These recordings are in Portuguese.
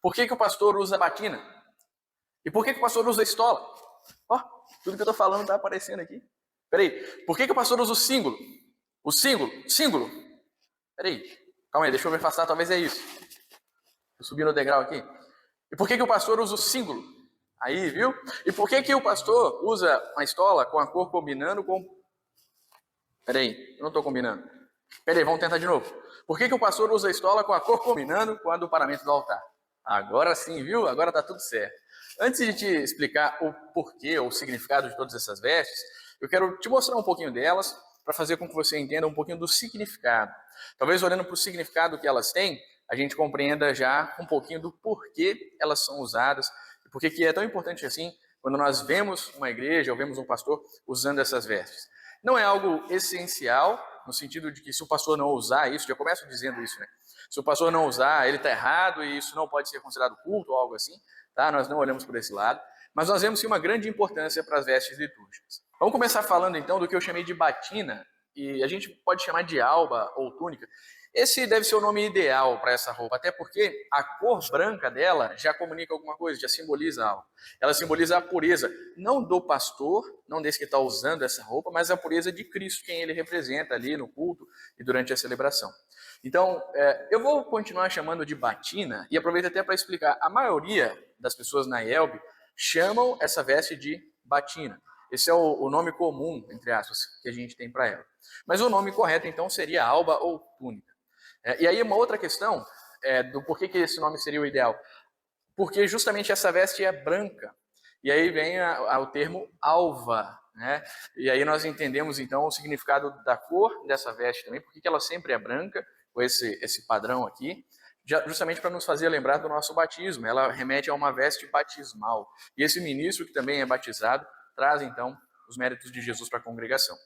Por que o pastor usa batina? E por que o pastor usa estola? Ó, tudo que eu estou falando está aparecendo aqui. Peraí, por que o pastor usa o símbolo? O símbolo, símbolo. Peraí, calma aí, deixa eu me afastar, talvez é isso. Eu subi no degrau aqui. E por que o pastor usa o símbolo? Aí, viu? E por que o pastor usa uma estola com a cor combinando com... Peraí, eu não estou combinando. Peraí, vamos tentar de novo. Por que o pastor usa a estola com a cor combinando com a do paramento do altar? Agora sim, viu? Agora está tudo certo. Antes de te explicar o porquê ou o significado de todas essas vestes, eu quero te mostrar um pouquinho delas para fazer com que você entenda um pouquinho do significado. Talvez olhando para o significado que elas têm, a gente compreenda já um pouquinho do porquê elas são usadas e por que é tão importante assim quando nós vemos uma igreja ou vemos um pastor usando essas vestes. Não é algo essencial, no sentido de que se o pastor não usar isso, já começo dizendo isso, né? Se o pastor não usar, ele está errado e isso não pode ser considerado culto ou algo assim, tá? Nós não olhamos por esse lado, mas nós vemos sim uma grande importância para as vestes litúrgicas. Vamos começar falando então do que eu chamei de batina, e a gente pode chamar de alba ou túnica. Esse deve ser o nome ideal para essa roupa, até porque a cor branca dela já comunica alguma coisa, já simboliza algo. Ela simboliza a pureza, não do pastor, não desse que está usando essa roupa, mas a pureza de Cristo, quem ele representa ali no culto e durante a celebração. Então, eu vou continuar chamando de batina e aproveito até para explicar. A maioria das pessoas na IELB chamam essa veste de batina. Esse é o nome comum, entre aspas, que a gente tem para ela. Mas o nome correto, então, seria alba ou túnica. E aí uma outra questão do porquê que esse nome seria o ideal. Porque justamente essa veste é branca. E aí vem o termo alva, né? E aí nós entendemos então o significado da cor dessa veste também, porque ela sempre é branca, com esse padrão aqui, justamente para nos fazer lembrar do nosso batismo. Ela remete a uma veste batismal. E esse ministro que também é batizado traz então os méritos de Jesus para a congregação.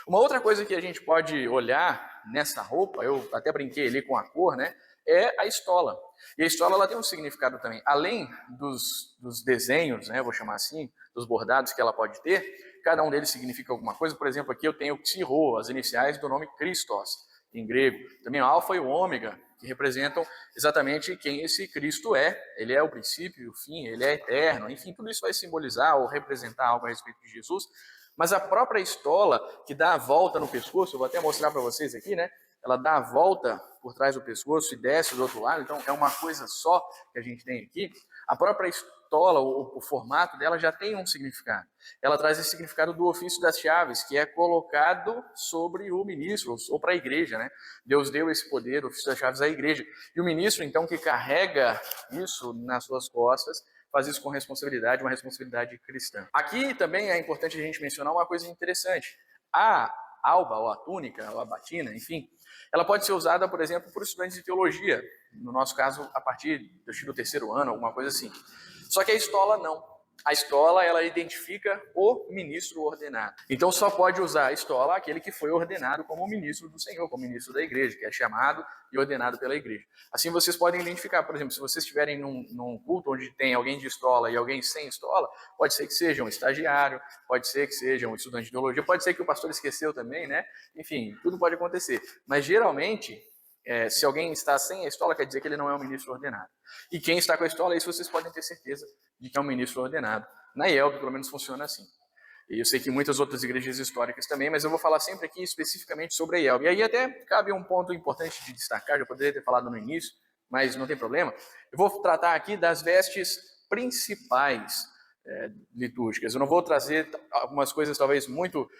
Uma outra coisa que a gente pode olhar nessa roupa, eu até brinquei ali com a cor, né? É a estola. E a estola ela tem um significado também. Além dos desenhos, né, vou chamar assim, dos bordados que ela pode ter, cada um deles significa alguma coisa. Por exemplo, aqui eu tenho Xirô, as iniciais do nome Christos, em grego. Também o alfa e o ômega, que representam exatamente quem esse Cristo é. Ele é o princípio e o fim, ele é eterno. Enfim, tudo isso vai simbolizar ou representar algo a respeito de Jesus. Mas a própria estola, que dá a volta no pescoço, eu vou até mostrar para vocês aqui, né? Ela dá a volta por trás do pescoço e desce do outro lado, então é uma coisa só que a gente tem aqui. A própria estola, o formato dela já tem um significado. Ela traz esse significado do ofício das chaves, que é colocado sobre o ministro, ou para a igreja, né? Deus deu esse poder, o ofício das chaves à igreja. E o ministro, então, que carrega isso nas suas costas, faz isso com responsabilidade, uma responsabilidade cristã. Aqui também é importante a gente mencionar uma coisa interessante. A alba, ou a túnica, ou a batina, enfim, ela pode ser usada, por exemplo, por estudantes de teologia, no nosso caso, a partir do terceiro ano, alguma coisa assim. Só que a estola não. A estola, ela identifica o ministro ordenado. Então, só pode usar a estola aquele que foi ordenado como ministro do Senhor, como ministro da igreja, que é chamado e ordenado pela igreja. Assim, vocês podem identificar, por exemplo, se vocês estiverem num culto onde tem alguém de estola e alguém sem estola, pode ser que seja um estagiário, pode ser que seja um estudante de teologia, pode ser que o pastor esqueceu também, né? Enfim, tudo pode acontecer. Mas, geralmente, se alguém está sem a estola, quer dizer que ele não é um ministro ordenado. E quem está com a estola, isso vocês podem ter certeza de que é um ministro ordenado. Na IELB, pelo menos, funciona assim. E eu sei que muitas outras igrejas históricas também, mas eu vou falar sempre aqui especificamente sobre a IELB. E aí até cabe um ponto importante de destacar, já poderia ter falado no início, mas não tem problema. Eu vou tratar aqui das vestes principais litúrgicas. Eu não vou trazer algumas coisas talvez muito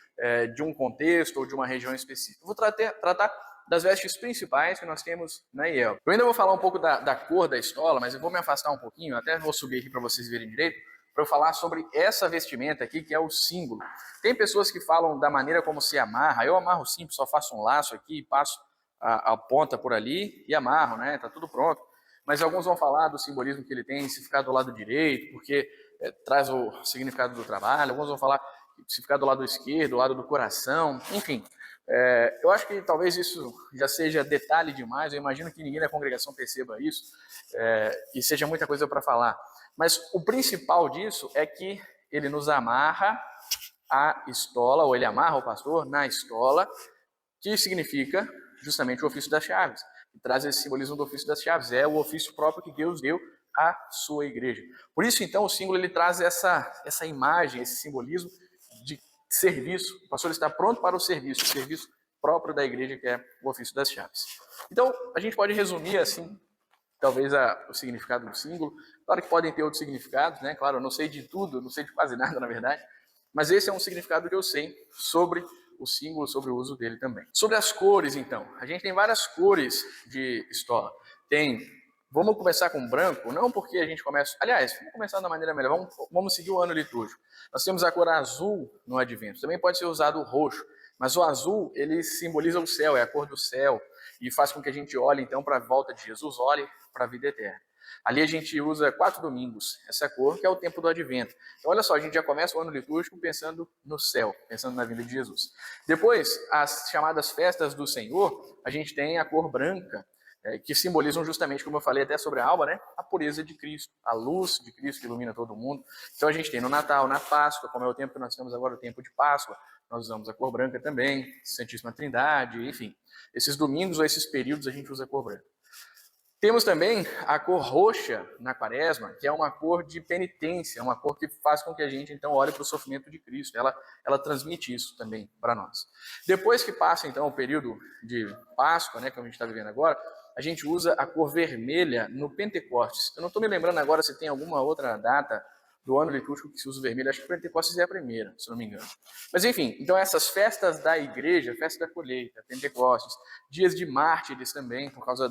de um contexto ou de uma região específica. Eu vou tratar das vestes principais que nós temos na IELB. Eu ainda vou falar um pouco da cor da estola, mas eu vou me afastar um pouquinho, até vou subir aqui para vocês verem direito, para eu falar sobre essa vestimenta aqui, que é o símbolo. Tem pessoas que falam da maneira como se amarra. Eu amarro simples, só faço um laço aqui, passo a ponta por ali e amarro, né? Tá tudo pronto. Mas alguns vão falar do simbolismo que ele tem, se ficar do lado direito, porque traz o significado do trabalho. Alguns vão falar se ficar do lado esquerdo, do lado do coração, enfim. Eu acho que talvez isso já seja detalhe demais, eu imagino que ninguém na congregação perceba isso, e seja muita coisa para falar. Mas o principal disso é que ele nos amarra a estola, ou ele amarra o pastor na estola, que significa justamente o ofício das chaves, e traz esse simbolismo do ofício das chaves, é o ofício próprio que Deus deu a sua igreja. Por isso, então, o símbolo ele traz essa imagem, esse simbolismo de serviço. O pastor está pronto para o serviço próprio da igreja, que é o ofício das chaves. Então, a gente pode resumir assim, talvez o significado do símbolo. Claro que podem ter outros significados, né? Claro, eu não sei de tudo, não sei de quase nada, na verdade. Mas esse é um significado que eu sei sobre o símbolo, sobre o uso dele também. Sobre as cores, então. A gente tem várias cores de estola. Vamos começar com branco, não porque a gente começa... Aliás, vamos começar da maneira melhor. Vamos seguir o ano litúrgico. Nós temos a cor azul no advento. Também pode ser usado o roxo. Mas o azul, ele simboliza o céu, é a cor do céu. E faz com que a gente olhe, então, para a volta de Jesus, olhe para a vida eterna. Ali a gente usa 4 domingos, essa cor, que é o tempo do advento. Então, olha só, a gente já começa o ano litúrgico pensando no céu, pensando na vinda de Jesus. Depois, as chamadas festas do Senhor, a gente tem a cor branca, que simbolizam justamente, como eu falei até sobre a alba, né? A pureza de Cristo, a luz de Cristo que ilumina todo mundo. Então, a gente tem no Natal, na Páscoa, como é o tempo que nós temos agora, o tempo de Páscoa, nós usamos a cor branca também, Santíssima Trindade, enfim. Esses domingos ou esses períodos a gente usa a cor branca. Temos também a cor roxa na quaresma, que é uma cor de penitência, uma cor que faz com que a gente, então, olhe para o sofrimento de Cristo. Ela transmite isso também para nós. Depois que passa, então, o período de Páscoa, né, que a gente está vivendo agora, a gente usa a cor vermelha no Pentecostes. Eu não estou me lembrando agora se tem alguma outra data do ano litúrgico que se usa o vermelho. Acho que o Pentecostes é a primeira, se não me engano. Mas, enfim, então essas festas da igreja, festa da colheita, Pentecostes, dias de mártires também, por causa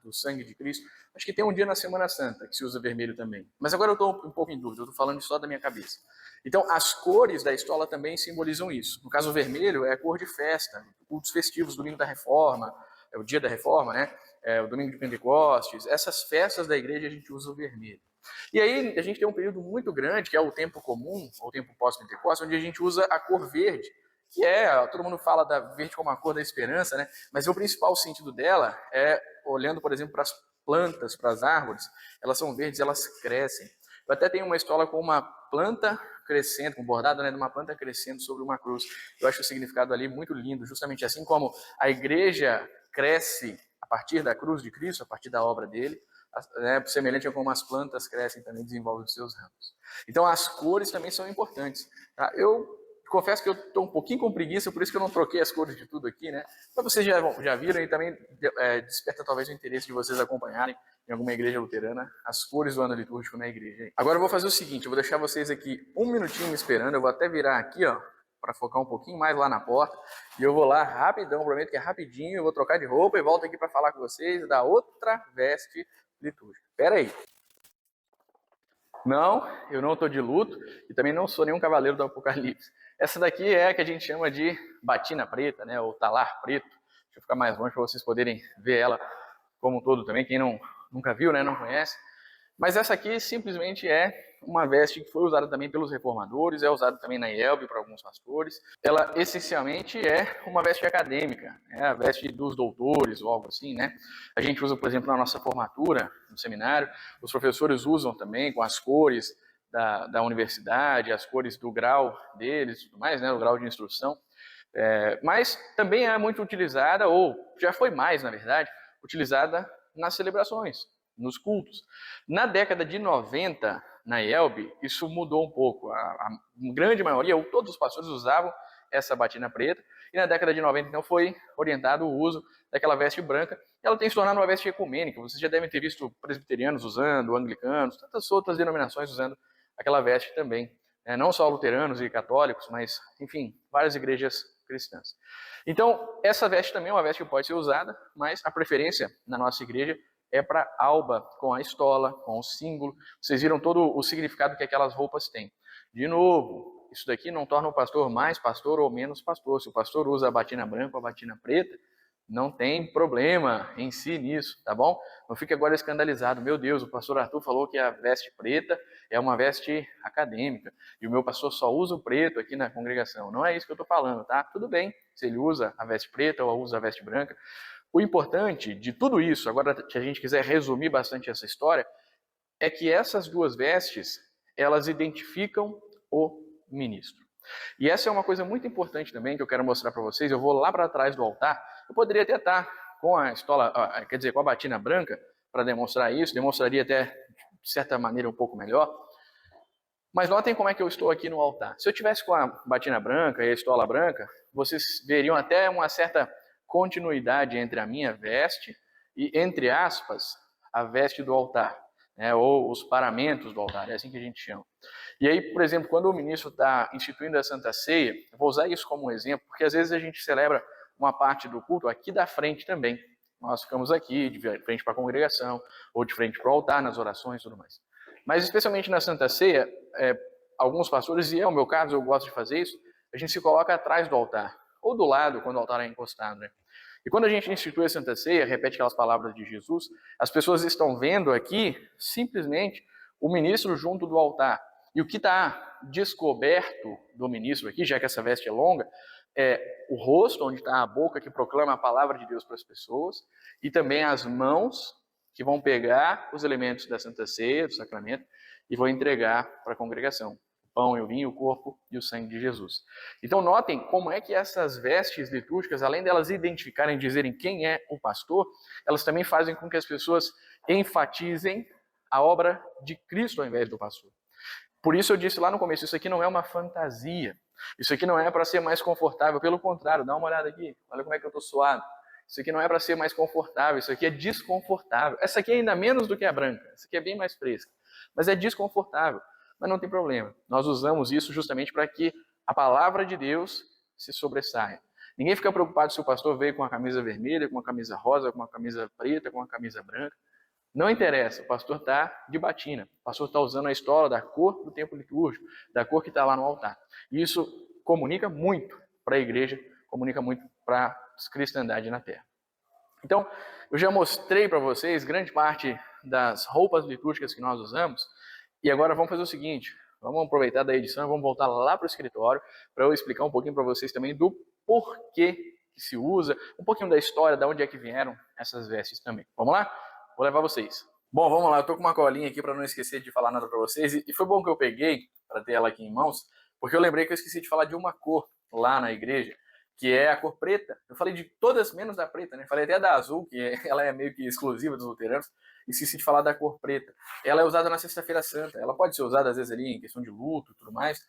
do sangue de Cristo. Acho que tem um dia na Semana Santa que se usa vermelho também. Mas agora eu estou um pouco em dúvida, eu estou falando só da minha cabeça. Então, as cores da estola também simbolizam isso. No caso, o vermelho é a cor de festa, cultos festivos, domingo da Reforma, é o dia da Reforma, né? É o domingo de Pentecostes. Essas festas da igreja a gente usa o vermelho. E aí a gente tem um período muito grande, que é o tempo comum, ou o tempo pós-Pentecostes, onde a gente usa a cor verde, que todo mundo fala da verde como a cor da esperança, né? Mas o principal sentido dela é, olhando, por exemplo, para as plantas, para as árvores, elas são verdes, elas crescem. Eu até tenho uma estola com uma planta crescendo, com bordado, né, de uma planta crescendo sobre uma cruz. Eu acho o significado ali muito lindo, justamente assim como a igreja cresce a partir da cruz de Cristo, a partir da obra dele, né, semelhante a como as plantas crescem também, desenvolvem os seus ramos. Então as cores também são importantes. Tá? Eu confesso que eu estou um pouquinho com preguiça, por isso que eu não troquei as cores de tudo aqui, né? Mas vocês já viram e também desperta talvez o interesse de vocês acompanharem em alguma igreja luterana as cores do ano litúrgico na igreja. Agora eu vou fazer o seguinte, eu vou deixar vocês aqui um minutinho me esperando, eu vou até virar aqui, ó, para focar um pouquinho mais lá na porta, e eu vou lá rapidão, prometo que é rapidinho, eu vou trocar de roupa e volto aqui para falar com vocês da outra veste litúrgica. Espera aí. Não, eu não estou de luto e também não sou nenhum cavaleiro do Apocalipse. Essa daqui é a que a gente chama de batina preta, né, ou talar preto. Deixa eu ficar mais longe para vocês poderem ver ela como um todo também, quem nunca viu, né, não conhece. Mas essa aqui simplesmente é uma veste que foi usada também pelos reformadores, é usada também na IELB para alguns pastores. Ela essencialmente é uma veste acadêmica, é a veste dos doutores ou algo assim, né? A gente usa, por exemplo, na nossa formatura, no seminário, os professores usam também com as cores da universidade, as cores do grau deles e tudo mais, né? O grau de instrução. Mas também é muito utilizada, ou já foi mais, na verdade, utilizada nas celebrações, nos cultos. Na década de 90, na IELB, isso mudou um pouco. A grande maioria, ou todos os pastores usavam essa batina preta, e na década de 90, então, foi orientado o uso daquela veste branca. Ela tem se tornado uma veste ecumênica. Vocês já devem ter visto presbiterianos usando, anglicanos, tantas outras denominações usando aquela veste também. Não só luteranos e católicos, mas, enfim, várias igrejas cristãs. Então, essa veste também é uma veste que pode ser usada, mas a preferência na nossa igreja é para alba, com a estola, com o símbolo. Vocês viram todo o significado que aquelas roupas têm. De novo, isso daqui não torna o pastor mais pastor ou menos pastor. Se o pastor usa a batina branca ou a batina preta, não tem problema em si nisso, tá bom? Não fique agora escandalizado. Meu Deus, o pastor Arthur falou que a veste preta é uma veste acadêmica e o meu pastor só usa o preto aqui na congregação. Não é isso que eu estou falando, tá? Tudo bem se ele usa a veste preta ou usa a veste branca. O importante de tudo isso, agora que a gente quiser resumir bastante essa história, é que essas duas vestes, elas identificam o ministro. E essa é uma coisa muito importante também que eu quero mostrar para vocês. Eu vou lá para trás do altar. Eu poderia até estar com a estola, quer dizer, com a batina branca para demonstrar isso. Demonstraria até de certa maneira, um pouco melhor. Mas notem como é que eu estou aqui no altar. Se eu tivesse com a batina branca e a estola branca, vocês veriam até uma certa continuidade entre a minha veste e, entre aspas, a veste do altar, né, ou os paramentos do altar, é assim que a gente chama. E aí, por exemplo, quando o ministro está instituindo a Santa Ceia, eu vou usar isso como um exemplo, porque às vezes a gente celebra uma parte do culto aqui da frente também. Nós ficamos aqui, de frente para a congregação, ou de frente para o altar, nas orações e tudo mais. Mas especialmente na Santa Ceia, alguns pastores, e é o meu caso, eu gosto de fazer isso, a gente se coloca atrás do altar, ou do lado, quando o altar é encostado, né? E quando a gente institui a Santa Ceia, repete aquelas palavras de Jesus, as pessoas estão vendo aqui, simplesmente, o ministro junto do altar. E o que está descoberto do ministro aqui, já que essa veste é longa, é o rosto, onde está a boca que proclama a palavra de Deus para as pessoas, e também as mãos que vão pegar os elementos da Santa Ceia, do sacramento, e vão entregar para a congregação. O pão e o vinho, o corpo e o sangue de Jesus. Então notem como é que essas vestes litúrgicas, além delas identificarem e dizerem quem é o pastor, elas também fazem com que as pessoas enfatizem a obra de Cristo ao invés do pastor. Por isso eu disse lá no começo, isso aqui não é uma fantasia. Isso aqui não é para ser mais confortável, pelo contrário, dá uma olhada aqui, olha como é que eu estou suado. Isso aqui não é para ser mais confortável, isso aqui é desconfortável. Essa aqui é ainda menos do que a branca, essa aqui é bem mais fresca, mas é desconfortável. Mas não tem problema, nós usamos isso justamente para que a palavra de Deus se sobressaia. Ninguém fica preocupado se o pastor veio com uma camisa vermelha, com uma camisa rosa, com uma camisa preta, com uma camisa branca. Não interessa, o pastor está de batina, o pastor está usando a estola da cor do templo litúrgico, da cor que está lá no altar. E isso comunica muito para a igreja, comunica muito para a cristandade na terra. Então, eu já mostrei para vocês grande parte das roupas litúrgicas que nós usamos, e agora vamos fazer o seguinte, vamos aproveitar da edição e vamos voltar lá para o escritório para eu explicar um pouquinho para vocês também do porquê que se usa, um pouquinho da história, de onde é que vieram essas vestes também. Vamos lá? Vou levar vocês. Bom, vamos lá, eu tô com uma colinha aqui para não esquecer de falar nada para vocês, e foi bom que eu peguei para ter ela aqui em mãos, porque eu lembrei que eu esqueci de falar de uma cor lá na igreja, que é a cor preta. Eu falei de todas menos da preta, né? Falei até da azul, que ela é meio que exclusiva dos luteranos, e esqueci de falar da cor preta. Ela é usada na Sexta-feira Santa, ela pode ser usada às vezes ali em questão de luto e tudo mais,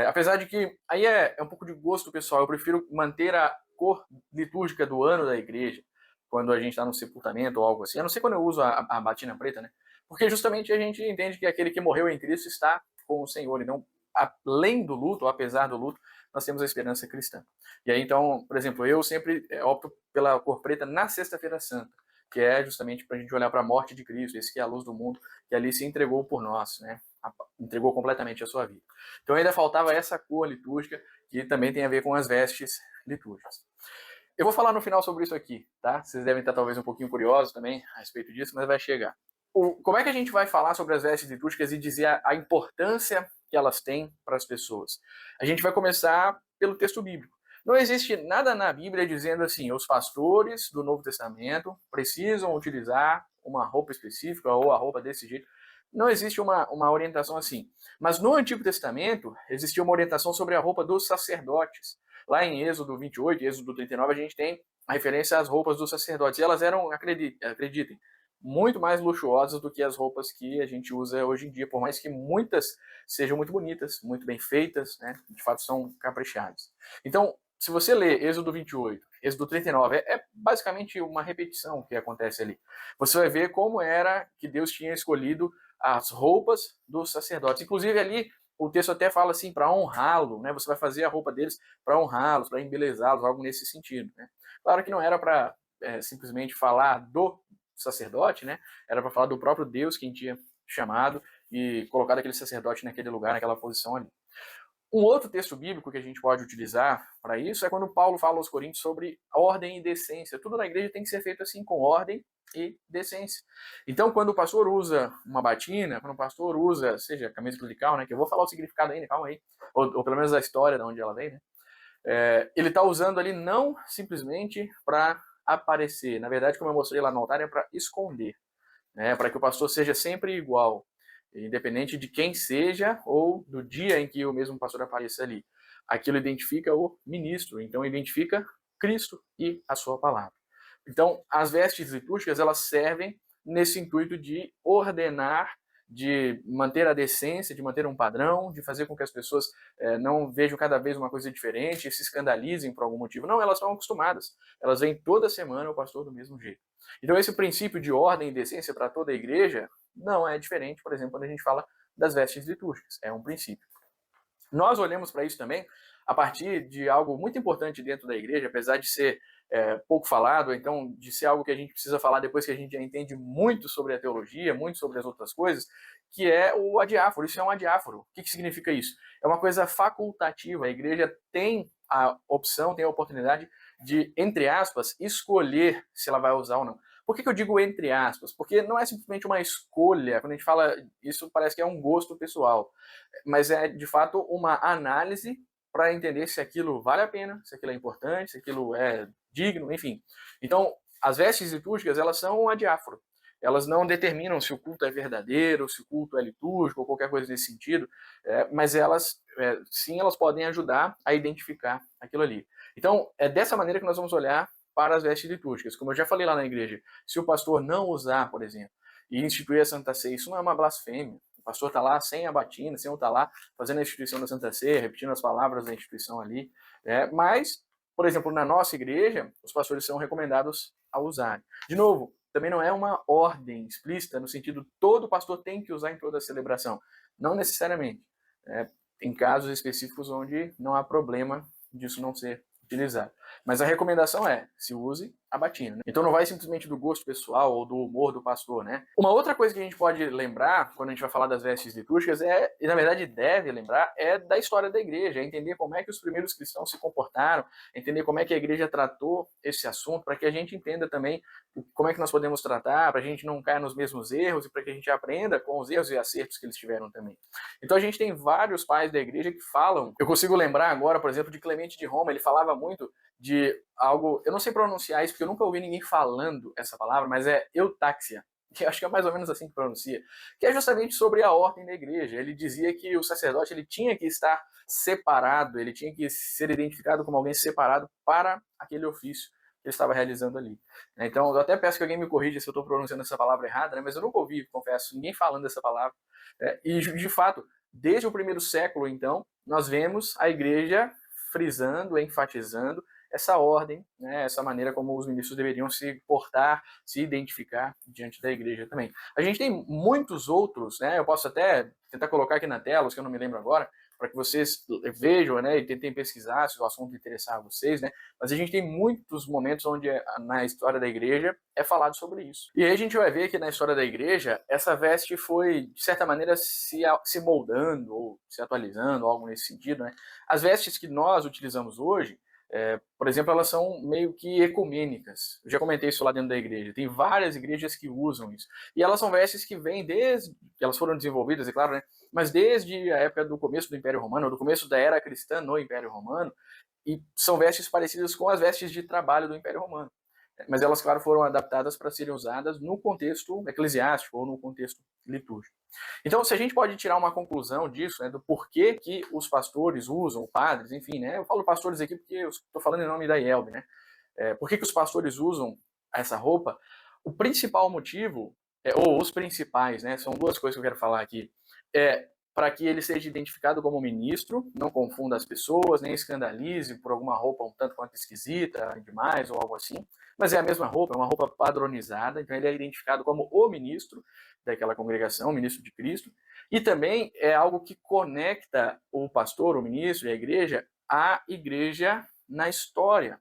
apesar de que aí é um pouco de gosto pessoal, eu prefiro manter a cor litúrgica do ano da igreja, quando a gente está no sepultamento ou algo assim. Eu não sei quando eu uso a batina preta, né? Porque justamente a gente entende que aquele que morreu em Cristo está com o Senhor. Então, além do luto, ou apesar do luto, nós temos a esperança cristã. E aí, então, por exemplo, eu sempre opto pela cor preta na Sexta-feira Santa, que é justamente para a gente olhar para a morte de Cristo, esse que é a luz do mundo, que ali se entregou por nós, né? Entregou completamente a sua vida. Então ainda faltava essa cor litúrgica, que também tem a ver com as vestes litúrgicas. Eu vou falar no final sobre isso aqui, tá? Vocês devem estar talvez um pouquinho curiosos também a respeito disso, mas vai chegar. Como é que a gente vai falar sobre as vestes litúrgicas e dizer a importância que elas têm para as pessoas? A gente vai começar pelo texto bíblico. Não existe nada na Bíblia dizendo assim, os pastores do Novo Testamento precisam utilizar uma roupa específica ou a roupa desse jeito. Não existe uma orientação assim. Mas no Antigo Testamento existia uma orientação sobre a roupa dos sacerdotes. Lá em Êxodo 28 e Êxodo 39 a gente tem a referência às roupas dos sacerdotes. E elas eram, acreditem, muito mais luxuosas do que as roupas que a gente usa hoje em dia, por mais que muitas sejam muito bonitas, muito bem feitas, né? De fato são caprichadas. Então, se você ler Êxodo 28, Êxodo 39, é basicamente uma repetição que acontece ali. Você vai ver como era que Deus tinha escolhido as roupas dos sacerdotes. Inclusive ali o texto até fala assim, para honrá-lo, né? Você vai fazer a roupa deles para honrá-los, para embelezá-los, algo nesse sentido, né? Claro que não era para simplesmente falar do sacerdote, né? Era para falar do próprio Deus, quem tinha chamado e colocado aquele sacerdote naquele lugar, naquela posição ali. Um outro texto bíblico que a gente pode utilizar para isso é quando Paulo fala aos Coríntios sobre ordem e decência. Tudo na igreja tem que ser feito assim, com ordem e decência. Então, quando o pastor usa uma batina, quando o pastor usa, seja camisa clerical, né, que eu vou falar o significado ainda, calma aí, ou pelo menos a história de onde ela vem, né, ele está usando ali não simplesmente para aparecer. Na verdade, como eu mostrei lá no altar, é para esconder, né, para que o pastor seja sempre igual, independente de quem seja ou do dia em que o mesmo pastor apareça ali. Aquilo identifica o ministro, então identifica Cristo e a sua palavra. Então, as vestes litúrgicas, elas servem nesse intuito de ordenar de manter a decência, de manter um padrão, de fazer com que as pessoas não vejam cada vez uma coisa diferente e se escandalizem por algum motivo. Não, elas estão acostumadas. Elas vêm toda semana o pastor do mesmo jeito. Então esse princípio de ordem e decência para toda a igreja não é diferente, por exemplo, quando a gente fala das vestes litúrgicas. É um princípio. Nós olhamos para isso também a partir de algo muito importante dentro da igreja, apesar de ser pouco falado, então de ser algo que a gente precisa falar depois que a gente já entende muito sobre a teologia, muito sobre as outras coisas, que é o adiáforo. Isso é um adiáforo. O que significa isso? É uma coisa facultativa. A igreja tem a opção, tem a oportunidade de, entre aspas, escolher se ela vai usar ou não. Por que eu digo entre aspas? Porque não é simplesmente uma escolha. Quando a gente fala isso, parece que é um gosto pessoal. Mas é, de fato, uma análise para entender se aquilo vale a pena, se aquilo é importante, se aquilo é digno, enfim. Então, as vestes litúrgicas, elas são um adiáforo. Elas não determinam se o culto é verdadeiro, se o culto é litúrgico, ou qualquer coisa nesse sentido, mas elas, sim, elas podem ajudar a identificar aquilo ali. Então, é dessa maneira que nós vamos olhar para as vestes litúrgicas. Como eu já falei lá na igreja, se o pastor não usar, por exemplo, e instituir a Santa Ceia, isso não é uma blasfêmia. O pastor está lá sem a batina, sem estar lá fazendo a instituição da Santa Ceia, repetindo as palavras da instituição ali. Mas, por exemplo, na nossa igreja, os pastores são recomendados a usarem. De novo, também não é uma ordem explícita, no sentido todo pastor tem que usar em toda a celebração. Não necessariamente. Tem casos específicos onde não há problema disso não ser utilizado. Mas a recomendação é, se use a batina. Né? Então não vai simplesmente do gosto pessoal ou do humor do pastor, né? Uma outra coisa que a gente pode lembrar, quando a gente vai falar das vestes litúrgicas, e na verdade deve lembrar, é da história da igreja, é entender como é que os primeiros cristãos se comportaram, entender como é que a igreja tratou esse assunto, para que a gente entenda também como é que nós podemos tratar, para a gente não cair nos mesmos erros e para que a gente aprenda com os erros e acertos que eles tiveram também. Então a gente tem vários pais da igreja que falam, eu consigo lembrar agora, por exemplo, de Clemente de Roma, ele falava muito de algo, eu não sei pronunciar isso porque eu nunca ouvi ninguém falando essa palavra, mas é eutáxia, que acho que é mais ou menos assim que pronuncia, que é justamente sobre a ordem da igreja. Ele dizia que o sacerdote ele tinha que estar separado, ele tinha que ser identificado como alguém separado para aquele ofício que ele estava realizando ali. Então, eu até peço que alguém me corrija se eu estou pronunciando essa palavra errada, né? Mas eu nunca ouvi, confesso, ninguém falando essa palavra. E, de fato, desde o primeiro século, então, nós vemos a igreja frisando, enfatizando essa ordem, né, essa maneira como os ministros deveriam se portar, se identificar diante da igreja também. A gente tem muitos outros, né, eu posso até tentar colocar aqui na tela, os que eu não me lembro agora, para que vocês vejam, né, e tentem pesquisar se o assunto interessar a vocês, né, mas a gente tem muitos momentos onde na história da igreja é falado sobre isso. E aí a gente vai ver que na história da igreja, essa veste foi, de certa maneira, se moldando, ou se atualizando, algo nesse sentido, né. As vestes que nós utilizamos hoje, por exemplo, elas são meio que ecumênicas. Eu já comentei isso lá dentro da igreja. Tem várias igrejas que usam isso. E elas são vestes que vêm desde... Elas foram desenvolvidas, é claro, né? Mas desde a época do começo do Império Romano, ou do começo da era cristã no Império Romano, e são vestes parecidas com as vestes de trabalho do Império Romano. Mas elas, claro, foram adaptadas para serem usadas no contexto eclesiástico ou no contexto litúrgico. Então, se a gente pode tirar uma conclusão disso, né, do porquê que os pastores usam, padres, enfim, né, eu falo pastores aqui porque eu estou falando em nome da IELB, né, por que os pastores usam essa roupa? O principal motivo, ou os principais, né, são duas coisas que eu quero falar aqui, para que ele seja identificado como ministro, não confunda as pessoas, nem escandalize por alguma roupa um tanto quanto esquisita demais ou algo assim, mas é a mesma roupa, é uma roupa padronizada, então ele é identificado como o ministro daquela congregação, o ministro de Cristo, e também é algo que conecta o pastor, o ministro e a igreja à igreja na história.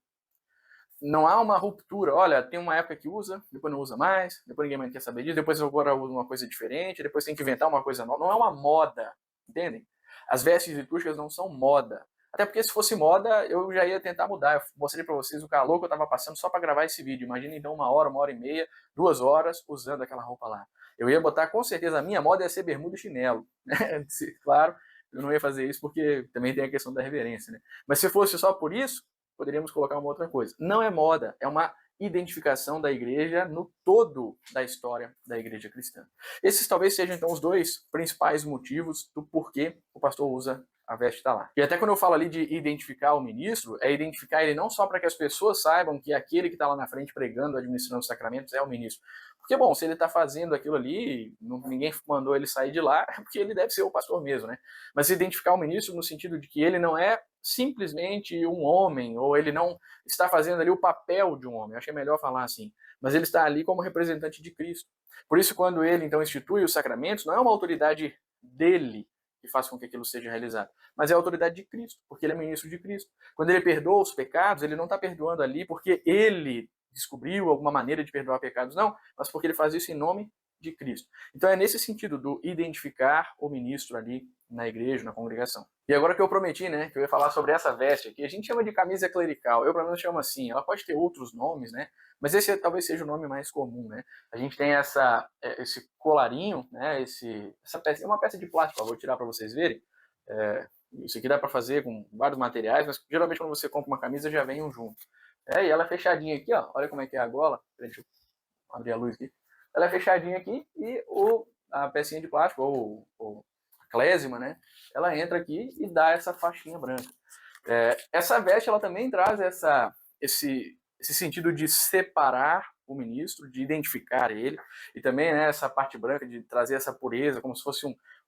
Não há uma ruptura, olha, tem uma época que usa, depois não usa mais, depois ninguém mais quer saber disso, depois agora usa uma coisa diferente, depois tem que inventar uma coisa nova, não é uma moda, entendem? As vestes litúrgicas não são moda, até porque se fosse moda eu já ia tentar mudar, eu mostrei para vocês o calor que eu estava passando só para gravar esse vídeo, imagina então 1 hora e meia, 2 horas usando aquela roupa lá. Eu ia botar, com certeza, a minha moda ia ser bermuda e chinelo, né? Claro, eu não ia fazer isso porque também tem a questão da reverência, né? Mas se fosse só por isso, poderíamos colocar uma outra coisa. Não é moda, é uma identificação da igreja no todo da história da igreja cristã. Esses talvez sejam, então, os dois principais motivos do porquê o pastor usa a veste está lá. E até quando eu falo ali de identificar o ministro, é identificar ele não só para que as pessoas saibam que aquele que está lá na frente pregando, administrando os sacramentos é o ministro, Porque, bom, se ele está fazendo aquilo ali, ninguém mandou ele sair de lá, é porque ele deve ser o pastor mesmo, né? Mas identificar o ministro no sentido de que ele não é simplesmente um homem, ou ele não está fazendo ali o papel de um homem, acho que é melhor falar assim, mas ele está ali como representante de Cristo. Por isso, quando ele então institui os sacramentos, não é uma autoridade dele que faz com que aquilo seja realizado, mas é a autoridade de Cristo, porque ele é ministro de Cristo. Quando ele perdoa os pecados, ele não está perdoando ali porque ele descobriu alguma maneira de perdoar pecados, não, mas porque ele faz isso em nome de Cristo. Então é nesse sentido do identificar o ministro ali na igreja, na congregação. E agora que eu prometi, né, que eu ia falar sobre essa veste aqui, a gente chama de camisa clerical, eu pelo menos chamo assim, ela pode ter outros nomes, né, mas esse talvez seja o nome mais comum, né. A gente tem esse colarinho, né, essa peça, é uma peça de plástico, eu vou tirar para vocês verem, isso aqui dá para fazer com vários materiais, mas geralmente quando você compra uma camisa já vem um junto. E ela é fechadinha aqui, ó, olha como é que é a gola, deixa eu abrir a luz aqui. Ela é fechadinha aqui e a pecinha de plástico, ou a clésima, né, ela entra aqui e dá essa faixinha branca. Essa veste, ela também traz esse sentido de separar o ministro, de identificar ele, e também, né, essa parte branca de trazer essa pureza, como se fosse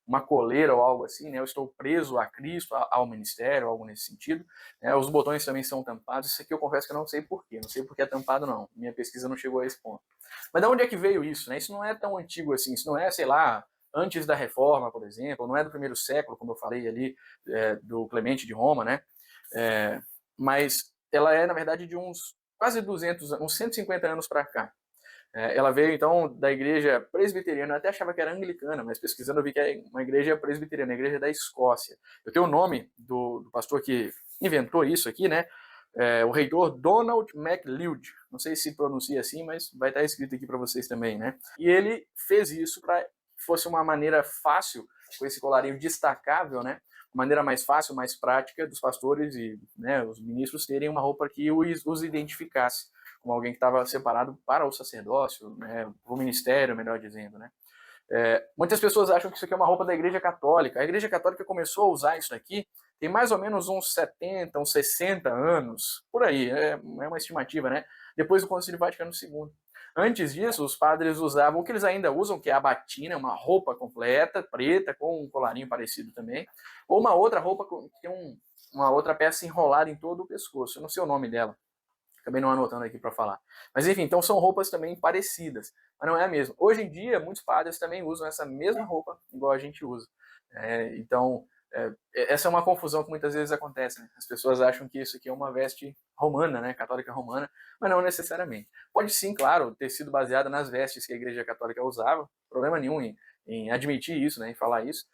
uma coleira ou algo assim, né? Eu estou preso a Cristo, ao ministério, algo nesse sentido. Os botões também são tampados. Isso aqui eu confesso que eu não sei porquê, não sei porque é tampado não. Minha pesquisa não chegou a esse ponto. Mas de onde é que veio isso, né? Isso não é tão antigo assim, isso não é, sei lá, antes da Reforma, por exemplo, não é do primeiro século, como eu falei ali, do Clemente de Roma, né? Mas ela é, na verdade, de uns quase 200, uns 150 anos para cá. Ela veio, então, da igreja presbiteriana, eu até achava que era anglicana, mas pesquisando eu vi que é uma igreja presbiteriana, a igreja da Escócia. Eu tenho o nome do pastor que inventou isso aqui, né? O reitor Donald MacLeod. Não sei se pronuncia assim, mas vai estar escrito aqui para vocês também, né? E ele fez isso para que fosse uma maneira fácil, com esse colarinho destacável, né? Uma maneira mais fácil, mais prática dos pastores e, né, os ministros terem uma roupa que os identificasse como alguém que estava separado para o sacerdócio, né, o ministério, melhor dizendo, né. Muitas pessoas acham que isso aqui é uma roupa da Igreja Católica. A Igreja Católica começou a usar isso aqui tem mais ou menos uns 70, uns 60 anos, por aí, é uma estimativa, né, depois do Concílio Vaticano II. Antes disso, os padres usavam o que eles ainda usam, que é a batina, uma roupa completa, preta, com um colarinho parecido também, ou uma outra roupa que tem uma outra peça enrolada em todo o pescoço, eu não sei o nome dela. Acabei não anotando aqui para falar. Mas enfim, então são roupas também parecidas, mas não é a mesma. Hoje em dia, muitos padres também usam essa mesma roupa, igual a gente usa. Então, essa é uma confusão que muitas vezes acontece. Né? As pessoas acham que isso aqui é uma veste romana, né? Católica romana, mas não necessariamente. Pode sim, claro, ter sido baseada nas vestes que a Igreja Católica usava, problema nenhum em admitir isso, né? Em falar isso.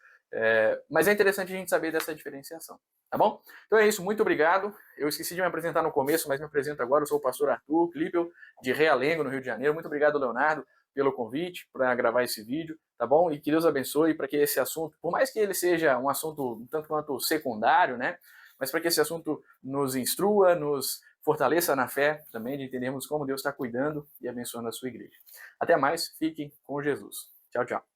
Mas é interessante a gente saber dessa diferenciação. Tá bom? Então é isso, muito obrigado. Eu esqueci de me apresentar no começo, mas me apresento agora. Eu sou o pastor Arthur Klippel, de Realengo, no Rio de Janeiro. Muito obrigado, Leonardo, pelo convite para gravar esse vídeo, tá bom? E que Deus abençoe para que esse assunto, por mais que ele seja um assunto um tanto quanto secundário, né? Mas para que esse assunto nos instrua, nos fortaleça na fé também, de entendermos como Deus está cuidando e abençoando a sua igreja. Até mais, fiquem com Jesus. Tchau, tchau.